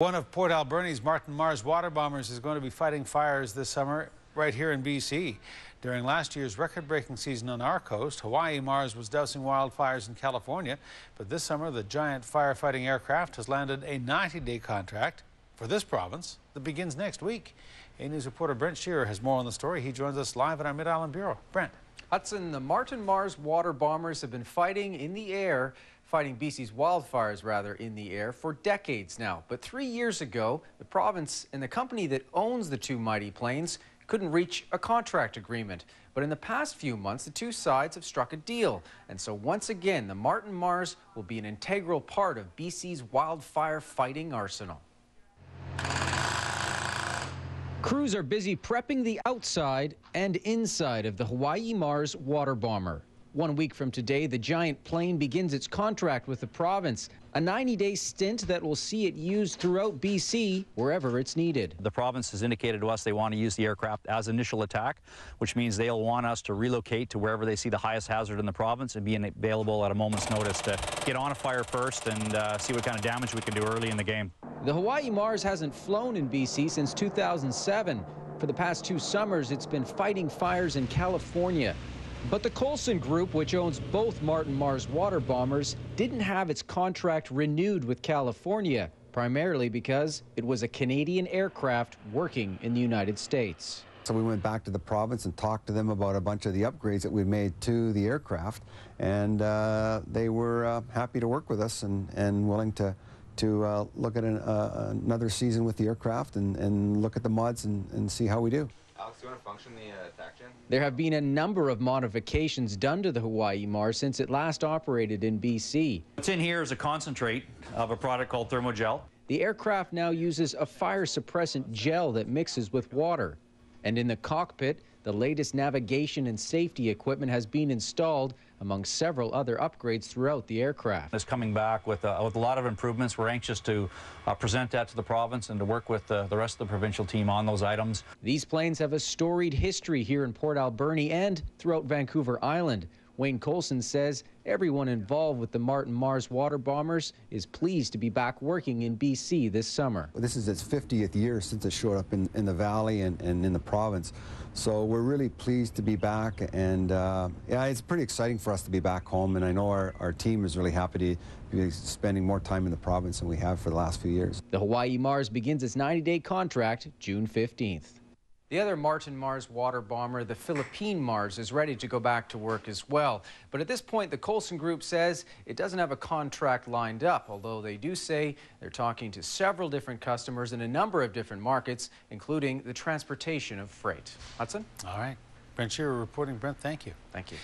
One of Port Alberni's Martin Mars water bombers is going to be fighting fires this summer right here in BC. During last year's record-breaking season on our coast, Hawaii Mars was dousing wildfires in California. But this summer, the giant firefighting aircraft has landed a 90-day contract for this province that begins next week. A-News reporter Brent Shearer has more on the story. He joins us live at our Mid-Island Bureau. Brent. Hudson, the Martin Mars water bombers have been fighting BC's wildfires in the air for decades now. But 3 years ago, the province and the company that owns the two mighty planes couldn't reach a contract agreement. But in the past few months, the two sides have struck a deal. And so once again, the Martin Mars will be an integral part of BC's wildfire fighting arsenal. Crews are busy prepping the outside and inside of the Hawaii Mars water bomber. 1 week from today, the giant plane begins its contract with the province, a 90-day stint that will see it used throughout BC wherever it's needed. The province has indicated to us they want to use the aircraft as initial attack, which means they'll want us to relocate to wherever they see the highest hazard in the province and be available at a moment's notice to get on a fire first and see what kind of damage we can do early in the game. The Hawaii Mars hasn't flown in BC since 2007. For the past 2 summers, it's been fighting fires in California. But the Colson Group, which owns both Martin Mars water bombers, didn't have its contract renewed with California, primarily because it was a Canadian aircraft working in the United States. So we went back to the province and talked to them about a bunch of the upgrades that we've made to the aircraft, and they were happy to work with us and willing to look at another season with the aircraft and look at the mods and see how we do. Alex, do you want to function the attack gen? There have been a number of modifications done to the Hawaii Mars since it last operated in BC. What's in here is a concentrate of a product called thermogel. The aircraft now uses a fire suppressant gel that mixes with water. And in the cockpit, the latest navigation and safety equipment has been installed, among several other upgrades throughout the aircraft. It's coming back with a lot of improvements. We're anxious to present that to the province and to work with the rest of the provincial team on those items. These planes have a storied history here in Port Alberni and throughout Vancouver Island. Wayne Colson says everyone involved with the Martin Mars water bombers is pleased to be back working in BC this summer. This is its 50th year since it showed up in the valley and in the province. So we're really pleased to be back, and yeah, it's pretty exciting for us to be back home, and I know our team is really happy to be spending more time in the province than we have for the last few years. The Hawaii Mars begins its 90-day contract June 15th. The other Martin Mars water bomber, the Philippine Mars, is ready to go back to work as well. But at this point, the Colson Group says it doesn't have a contract lined up, although they do say they're talking to several different customers in a number of different markets, including the transportation of freight. Hudson? All right. Brent Shearer reporting. Brent, thank you. Thank you.